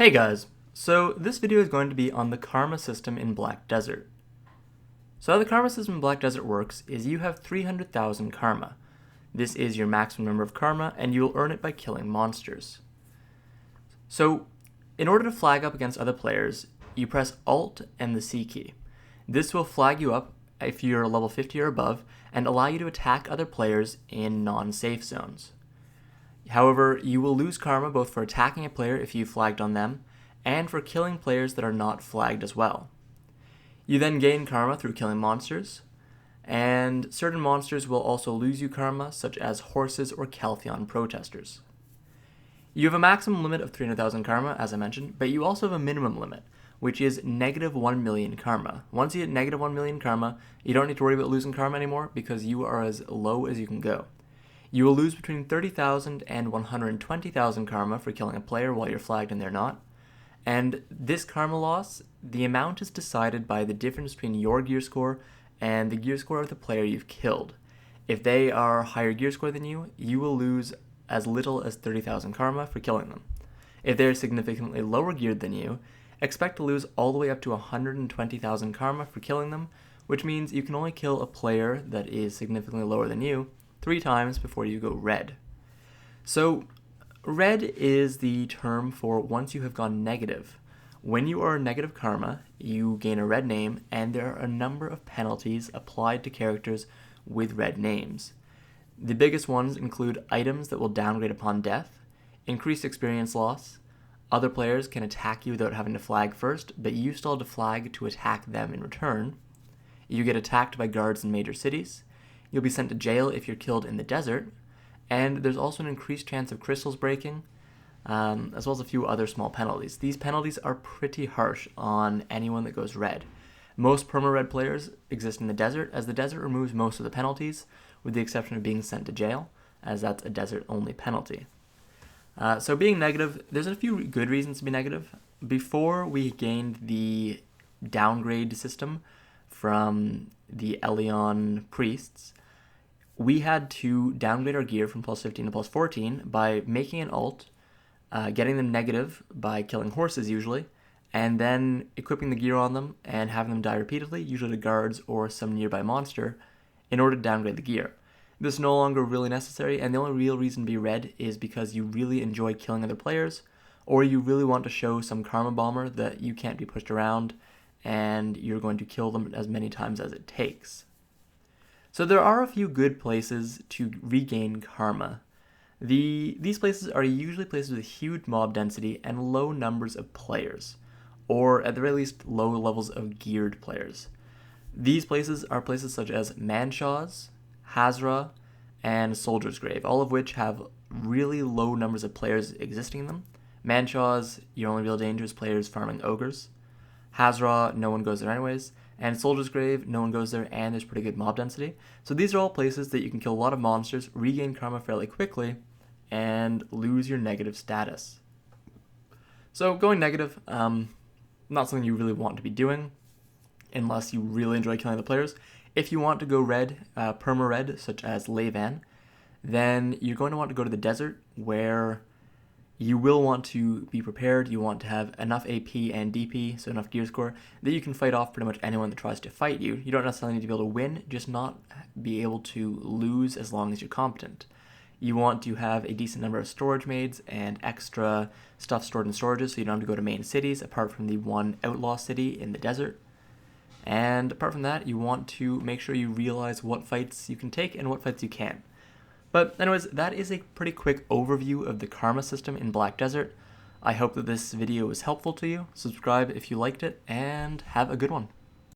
Hey guys, so this video is going to be on the karma system in Black Desert. So how the karma system in Black Desert works is you have 300,000 karma. This is your maximum number of karma, and you will earn it by killing monsters. So in order to flag up against other players, you press Alt and the C key. This will flag you up if you're level 50 or above, and allow you to attack other players in non-safe zones. However, you will lose karma both for attacking a player if you flagged on them, and for killing players that are not flagged as well. You then gain karma through killing monsters, and certain monsters will also lose you karma, such as horses or Calpheon protesters. You have a maximum limit of 300,000 karma, as I mentioned, but you also have a minimum limit, which is negative 1 million karma. Once you hit negative 1 million karma, you don't need to worry about losing karma anymore because you are as low as you can go. You will lose between 30,000 and 120,000 karma for killing a player while you're flagged and they're not. And this karma loss, the amount is decided by the difference between your gear score and the gear score of the player you've killed. If they are higher gear score than you, you will lose as little as 30,000 karma for killing them. If they're significantly lower geared than you, expect to lose all the way up to 120,000 karma for killing them, which means you can only kill a player that is significantly lower than you 3 times before you go red. So red is the term for once you have gone negative. When you are negative karma, you gain a red name, and there are a number of penalties applied to characters with red names. The biggest ones include items that will downgrade upon death, increased experience loss, other players can attack you without having to flag first, but you still have to flag to attack them in return. You get attacked by guards in major cities. You'll be sent to jail if you're killed in the desert, and there's also an increased chance of crystals breaking, as well as a few other small penalties. These penalties are pretty harsh on anyone that goes red. Most perma-red players exist in the desert, as the desert removes most of the penalties, with the exception of being sent to jail, as that's a desert-only penalty. So being negative, there's a few good reasons to be negative. Before we gained the downgrade system from the Elion priests, we had to downgrade our gear from plus 15 to plus 14 by making an alt, getting them negative by killing horses usually, and then equipping the gear on them and having them die repeatedly, usually to guards or some nearby monster, in order to downgrade the gear. This is no longer really necessary, and the only real reason to be red is because you really enjoy killing other players, or you really want to show some karma bomber that you can't be pushed around, and you're going to kill them as many times as it takes. So there are a few good places to regain karma. These places are usually places with huge mob density and low numbers of players, or at the very least low levels of geared players. These places are places such as Manshaw's, Hazra, and Soldier's Grave, all of which have really low numbers of players existing in them. Manshaw's, your only real danger is players farming ogres. Hazra, no one goes there anyways. And Soldier's Grave, no one goes there, and there's pretty good mob density. So these are all places that you can kill a lot of monsters, regain karma fairly quickly, and lose your negative status. So going negative, not something you really want to be doing, unless you really enjoy killing the players. If you want to go red, perma-red, such as Levan, then you're going to want to go to the desert, where you will want to be prepared. You want to have enough AP and DP, so enough gear score, that you can fight off pretty much anyone that tries to fight you. You don't necessarily need to be able to win, just not be able to lose as long as you're competent. You want to have a decent number of storage maids and extra stuff stored in storages, so you don't have to go to main cities, apart from the one outlaw city in the desert. And apart from that, you want to make sure you realize what fights you can take and what fights you can't. But anyways, that is a pretty quick overview of the karma system in Black Desert. I hope that this video was helpful to you. Subscribe if you liked it, and have a good one.